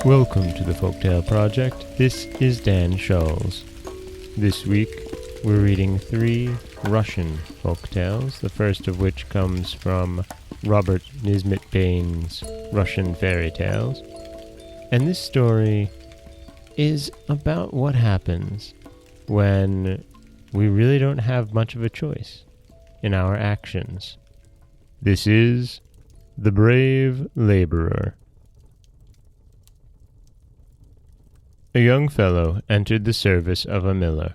Welcome to the Folktale Project. This is Dan Scholes. This week, we're reading 3 Russian folktales, the first of which comes from Robert Nisbet Bain's Russian Fairy Tales. And this story is about what happens when we really don't have much of a choice in our actions. This is The Brave Laborer. A young fellow entered the service of a miller.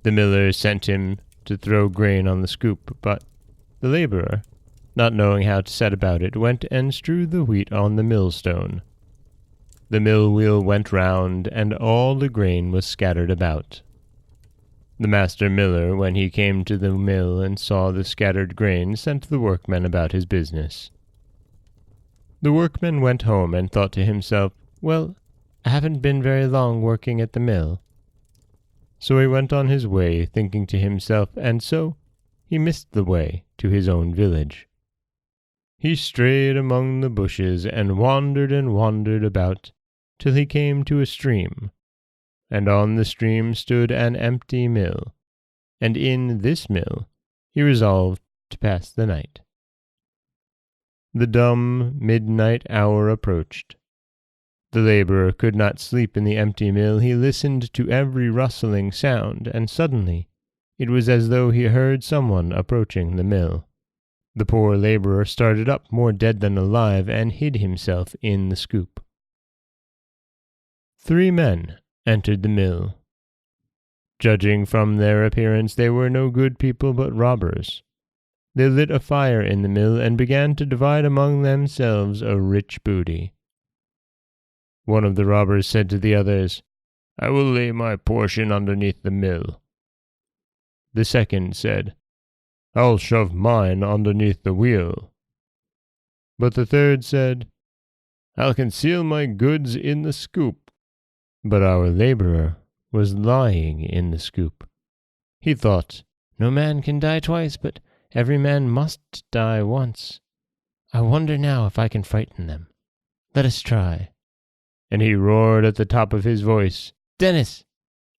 The miller sent him to throw grain on the scoop, but the laborer, not knowing how to set about it, went and strewed the wheat on the millstone. The mill wheel went round, and all the grain was scattered about. The master miller, when he came to the mill and saw the scattered grain, sent the workman about his business. The workman went home and thought to himself, "Well, I haven't been very long working at the mill." So he went on his way, thinking to himself, and so he missed the way to his own village. He strayed among the bushes and wandered about, till he came to a stream, and on the stream stood an empty mill, and in this mill he resolved to pass the night. The dumb midnight hour approached. The laborer could not sleep in the empty mill. He listened to every rustling sound, and suddenly it was as though he heard someone approaching the mill. The poor laborer started up, more dead than alive, and hid himself in the scoop. 3 men entered the mill. Judging from their appearance, they were no good people but robbers. They lit a fire in the mill and began to divide among themselves a rich booty. One of the robbers said to the others, "I will lay my portion underneath the mill." The second said, "I'll shove mine underneath the wheel." But the third said, "I'll conceal my goods in the scoop." But our laborer was lying in the scoop. He thought, "No man can die twice, but every man must die once. I wonder now if I can frighten them. Let us try." And he roared at the top of his voice, "Dennis,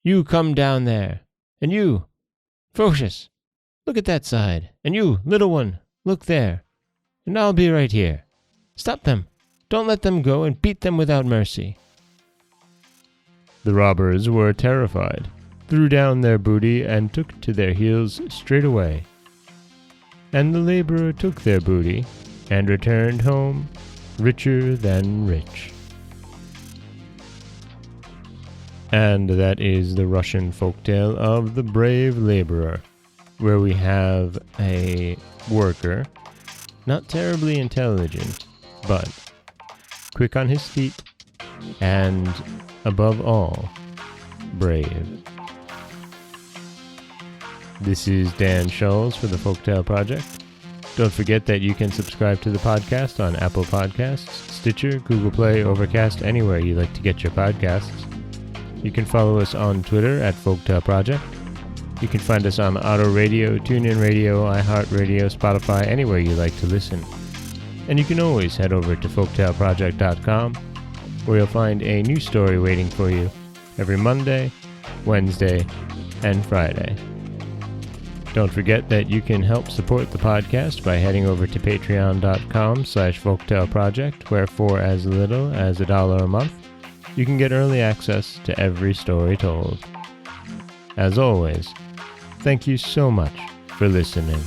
you come down there. And you, Photius, look at that side. And you, little one, look there. And I'll be right here. Stop them. Don't let them go, and beat them without mercy." The robbers were terrified, threw down their booty, and took to their heels straight away. And the laborer took their booty, and returned home richer than rich. And that is the Russian folktale of The Brave Laborer, where we have a worker, not terribly intelligent, but quick on his feet, and, above all, brave. This is Dan Scholes for the Folktale Project. Don't forget that you can subscribe to the podcast on Apple Podcasts, Stitcher, Google Play, Overcast, anywhere you like to get your podcasts. You can follow us on Twitter at Folktale Project. You can find us on Auto Radio, TuneIn Radio, iHeartRadio, Spotify, anywhere you like to listen. And you can always head over to folktaleproject.com, where you'll find a new story waiting for you every Monday, Wednesday, and Friday. Don't forget that you can help support the podcast by heading over to patreon.com/folktaleproject, where for as little as $1 a month, you can get early access to every story told. As always, thank you so much for listening.